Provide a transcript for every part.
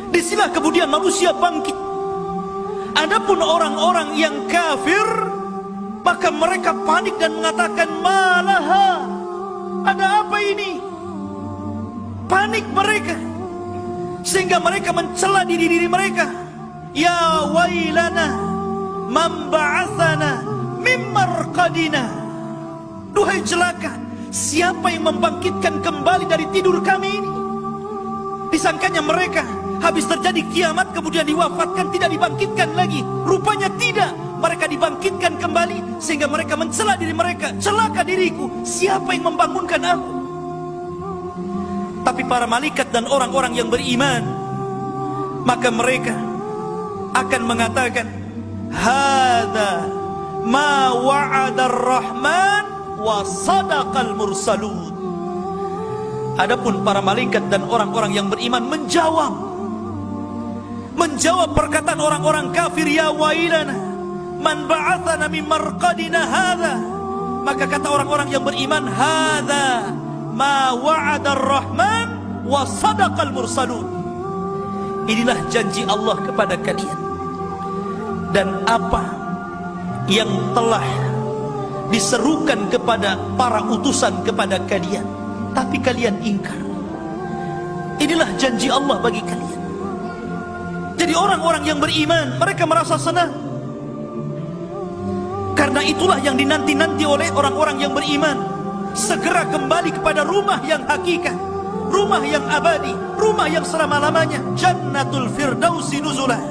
Disinilah kemudian manusia bangkit. Adapun orang-orang yang kafir, maka mereka panik dan mengatakan, malaha, ada apa ini? Panik mereka, sehingga mereka mencela diri mereka. Ya wailana, man ba'athana min marqadina. Duhai celaka, siapa yang membangkitkan kembali dari tidur kami ini? Disangkanya mereka habis terjadi kiamat kemudian diwafatkan, tidak dibangkitkan lagi. Rupanya tidak, mereka dibangkitkan kembali, sehingga mereka mencela diri mereka. Celaka diriku, siapa yang membangunkan aku? Tapi para malaikat dan orang-orang yang beriman, maka mereka akan mengatakan, hadza ma wa'ada ar-rahman wa sadaqal mursalun. Adapun para malaikat dan orang-orang yang beriman menjawab perkataan orang-orang kafir, ya wailana man ba'athana min marqadina hadza. Maka kata orang-orang yang beriman, hadza ma wa'ada ar-rahman wa sadaqal mursalun. Inilah janji Allah kepada kalian dan apa yang telah diserukan kepada para utusan kepada kalian, tapi kalian ingkar. Inilah janji Allah bagi kalian. Jadi orang-orang yang beriman, mereka merasa senang, karena itulah yang dinanti-nanti oleh orang-orang yang beriman. Segera kembali kepada rumah yang hakikat, rumah yang abadi, rumah yang selama-lamanya, Jannatul Firdausi nuzulah,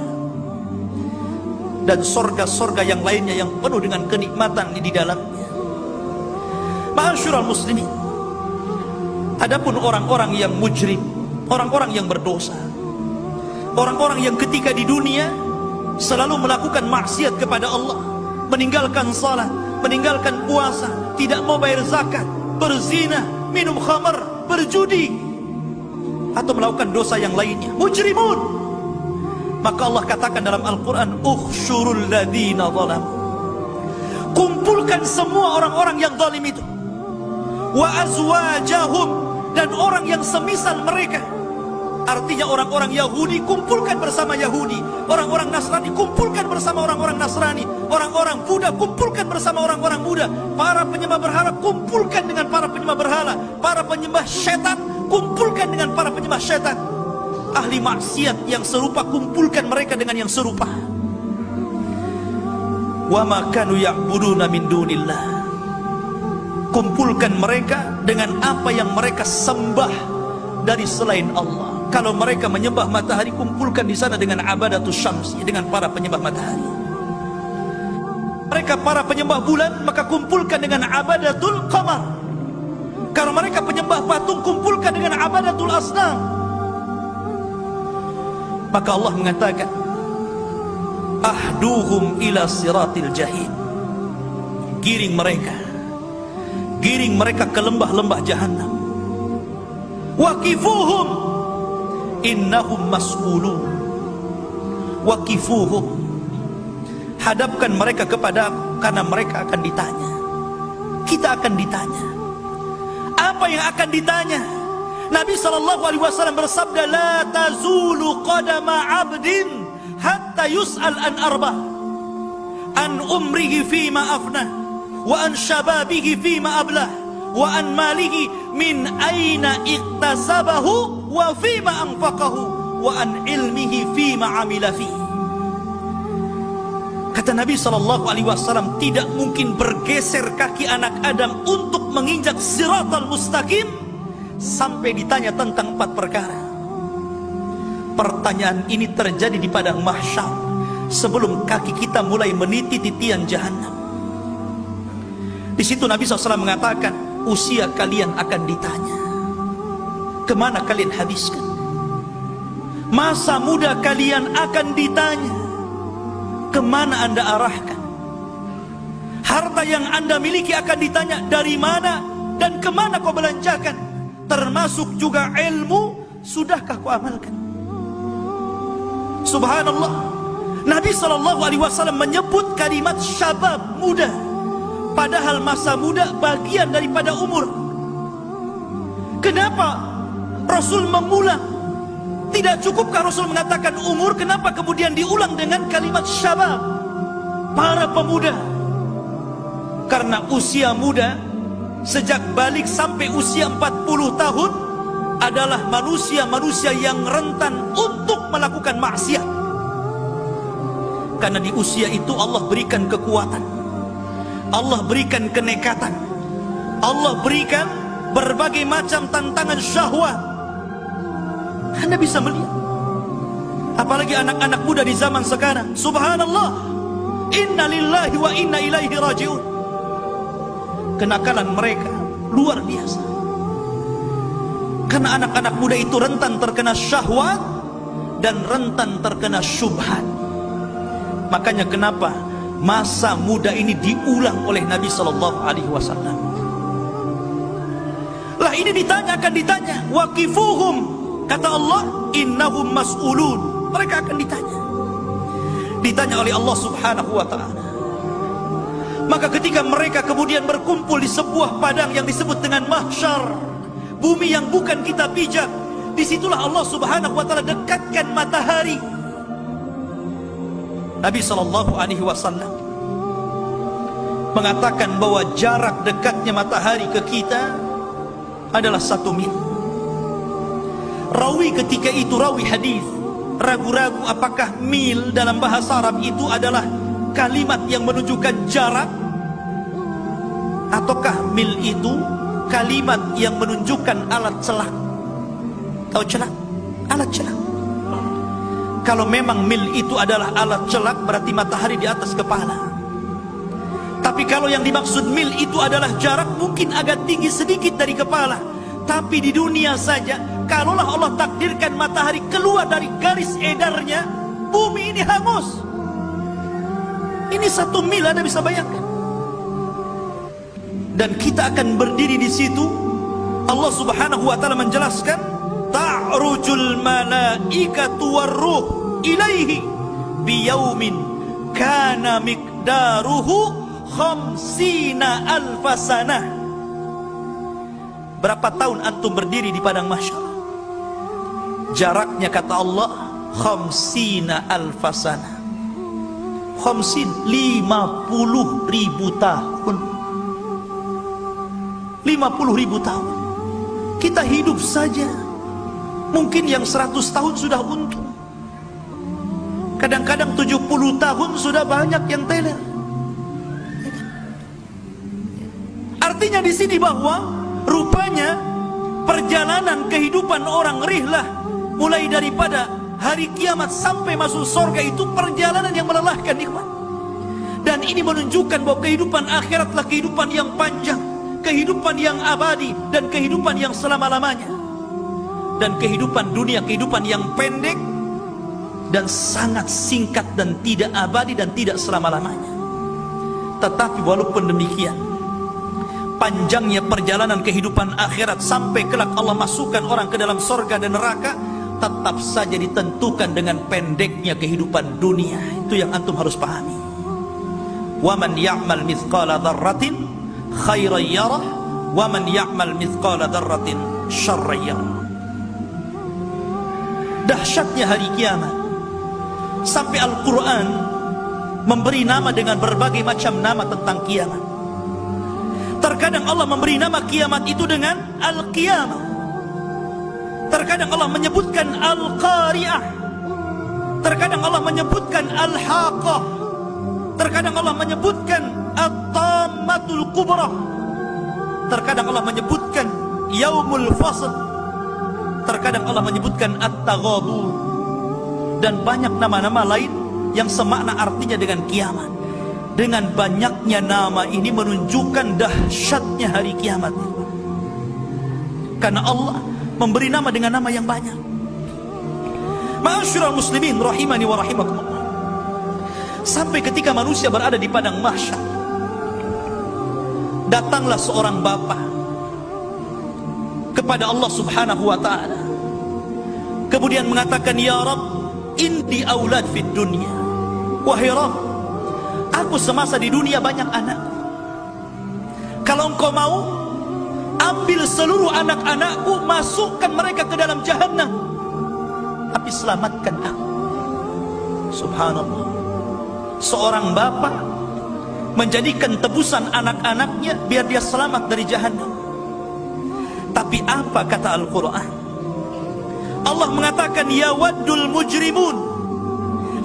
dan sorga-sorga yang lainnya yang penuh dengan kenikmatan di dalamnya. Ma'asyiral muslimin, adapun orang-orang yang mujrim, orang-orang yang berdosa, orang-orang yang ketika di dunia selalu melakukan maksiat kepada Allah, meninggalkan salat, meninggalkan puasa, tidak mau bayar zakat, berzina, minum khamar, berjudi, atau melakukan dosa yang lainnya, mujrimun. Maka Allah katakan dalam Al-Quran, ukhsyurul ladhina zalam, kumpulkan semua orang-orang yang zalim itu, wa azwajahum, dan orang yang semisal mereka. Artinya orang-orang Yahudi kumpulkan bersama Yahudi, orang-orang Nasrani kumpulkan bersama orang-orang Nasrani, orang-orang Buddha kumpulkan bersama orang-orang Buddha, para penyembah berhala kumpulkan dengan para penyembah berhala, para penyembah setan kumpulkan dengan para penyembah setan, ahli maksiat yang serupa kumpulkan mereka dengan yang serupa. Wa ma kanu ya'buduna min dunillah, kumpulkan mereka dengan apa yang mereka sembah dari selain Allah. Kalau mereka menyembah matahari, kumpulkan di sana dengan abadatus syamsi, dengan para penyembah matahari. Mereka para penyembah bulan, maka kumpulkan dengan abadatul qamar. Kalau mereka penyembah patung, kumpulkan dengan abadatul asnam. Maka Allah mengatakan, ahduhum ila siratil jahim, giring mereka ke lembah-lembah jahannam. Waqifuhum innahum mas'ulun, waqifuhum, hadapkan mereka kepada aku, karena mereka akan ditanya. Kita akan ditanya. Apa yang akan ditanya? Nabi SAW bersabda, la tazulu qadama abdin hatta yus'al an arba, an umrihi fima afna, wa an shababihi fima ablah, wa an malihi min aina iktasabahu wa fima anfaqahu, wa an ilmihi fima amila fihi. Kata Nabi SAW, tidak mungkin bergeser kaki anak Adam untuk menginjak siratal mustaqim sampai ditanya tentang 4 perkara. Pertanyaan ini terjadi di padang mahsyar sebelum kaki kita mulai meniti titian jahanam. Di situ Nabi SAW mengatakan, usia kalian akan ditanya, kemana kalian habiskan? Masa muda kalian akan ditanya, kemana anda arahkan? Harta yang anda miliki akan ditanya, dari mana dan kemana kau belanjakan? Termasuk juga ilmu, sudahkah kau amalkan? Subhanallah, Nabi SAW menyebut kalimat syabab, muda, padahal masa muda bagian daripada umur. Kenapa Rasul mengulang Tidak cukupkah Rasul mengatakan umur? Kenapa kemudian diulang dengan kalimat syabab, para pemuda? Karena usia muda, sejak balik sampai usia 40 tahun, adalah manusia-manusia yang rentan untuk melakukan maksiat. Karena di usia itu Allah berikan kekuatan, Allah berikan kenekatan, Allah berikan berbagai macam tantangan syahwat. Anda bisa melihat, apalagi anak-anak muda di zaman sekarang. Subhanallah, inna lillahi wa inna ilaihi raji'un. Kenakalan mereka luar biasa. Karena anak-anak muda itu rentan terkena syahwat dan rentan terkena syubhat. Makanya kenapa masa muda ini diulang oleh Nabi sallallahu alaihi wasallam. Lah ini ditanya, waqifuhum, kata Allah, innahum mas'ulun. Mereka akan ditanya oleh Allah subhanahu wa ta'ala. Maka ketika mereka kemudian berkumpul di sebuah padang yang disebut dengan mahsyar, bumi yang bukan kita pijak, disitulah Allah subhanahu wa ta'ala dekatkan matahari. Nabi sallallahu alaihi wasallam mengatakan bahwa jarak dekatnya matahari ke kita adalah 1 mil. Rawi ketika itu, rawi hadis, ragu-ragu apakah mil dalam bahasa Arab itu adalah kalimat yang menunjukkan jarak, ataukah mil itu kalimat yang menunjukkan alat celak. Tahu celak? Alat celak. Kalau memang mil itu adalah alat celak, berarti matahari di atas kepala. Tapi kalau yang dimaksud mil itu adalah jarak, mungkin agak tinggi sedikit dari kepala. Tapi di dunia saja, kalaulah Allah takdirkan matahari keluar dari garis edarnya, bumi ini hangus. Ini 1 mil, Anda bisa bayangkan. Dan kita akan berdiri di situ. Allah subhanahu wa ta'ala menjelaskan, ta'rujul malaikatu warruh ilaihi biyaumin kana miqdaruhu khamsina alfasanah. Berapa tahun antum berdiri di padang mahsyar? Jaraknya kata Allah khamsina alfasanah. Khamsin, 50.000 tahun. 50.000 tahun. Kita hidup saja, mungkin yang 100 tahun sudah untung. Kadang-kadang 70 tahun sudah banyak yang teler. Artinya di sini bahwa rupanya perjalanan kehidupan orang rihlah, mulai daripada hari kiamat sampai masuk surga, itu perjalanan yang melelahkan, nikmat. Dan ini menunjukkan bahwa kehidupan akhiratlah kehidupan yang panjang, kehidupan yang abadi, dan kehidupan yang selama-lamanya. Dan kehidupan dunia, kehidupan yang pendek dan sangat singkat dan tidak abadi dan tidak selama-lamanya. Tetapi walaupun demikian, panjangnya perjalanan kehidupan akhirat sampai kelak Allah masukkan orang ke dalam surga dan neraka, tetap saja ditentukan dengan pendeknya kehidupan dunia. Itu yang antum harus pahami. Wa man ya'mal mithqala dzarratin khairan yarah wa man ya'mal mithqala dzarratin syarran yarah. Dahsyatnya hari kiamat, sampai Al-Quran memberi nama dengan berbagai macam nama tentang kiamat. Terkadang Allah memberi nama kiamat itu dengan Al-Qiyamah. Terkadang Allah menyebutkan Al-Qari'ah. Terkadang Allah menyebutkan Al-Haqah. Terkadang Allah menyebutkan At-Tammatul Kubra. Terkadang Allah menyebutkan Yaumul Fasl. Terkadang Allah menyebutkan At-Taghabun. Dan banyak nama-nama lain yang semakna artinya dengan kiamat. Dengan banyaknya nama ini menunjukkan dahsyatnya hari kiamat. Karena Allah memberi nama dengan nama yang banyak. Ma'asyiral muslimin rahimani wa rahimakumullah. Sampai ketika manusia berada di padang mahsyar, datanglah seorang bapa kepada Allah subhanahu wa ta'ala, kemudian mengatakan, ya Rabb, indi aulad fid dunya. Wahai Rabb, aku semasa di dunia banyak anak. Kalau engkau mau, ambil seluruh anak-anakku, masukkan mereka ke dalam jahannam. tapi selamatkan aku. Subhanallah. Seorang bapak menjadikan tebusan anak-anaknya biar dia selamat dari jahannam. Tapi apa kata Al-Quran? Allah mengatakan, yawaddul mujrimun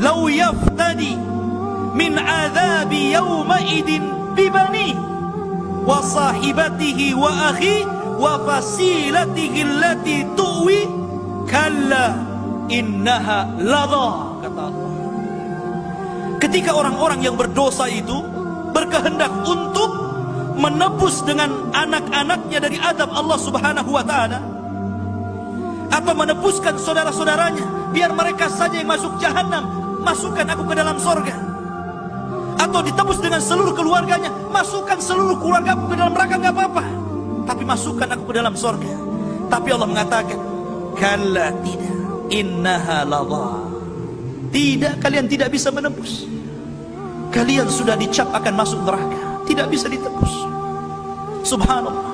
law yaftadi min adzabi yawma idin bibani wa sahibatihi wa akhi wa fasilatihi allati tuwi kalla innaha ladha, kata Allah. Ketika orang-orang yang berdosa itu berkehendak untuk menebus dengan anak-anaknya dari adab Allah Subhanahu wa ta'ala, atau menebuskan saudara-saudaranya biar mereka saja yang masuk jahanam, masukkan aku ke dalam sorga, atau ditebus dengan seluruh keluarganya, masukkan seluruh keluarga aku ke dalam neraka, gak apa-apa, tapi masukkan aku ke dalam sorga. Tapi Allah mengatakan, kalla, tidak, innaha ladha, tidak, kalian tidak bisa menebus. Kalian sudah dicap akan masuk neraka, tidak bisa ditebus. Subhanallah.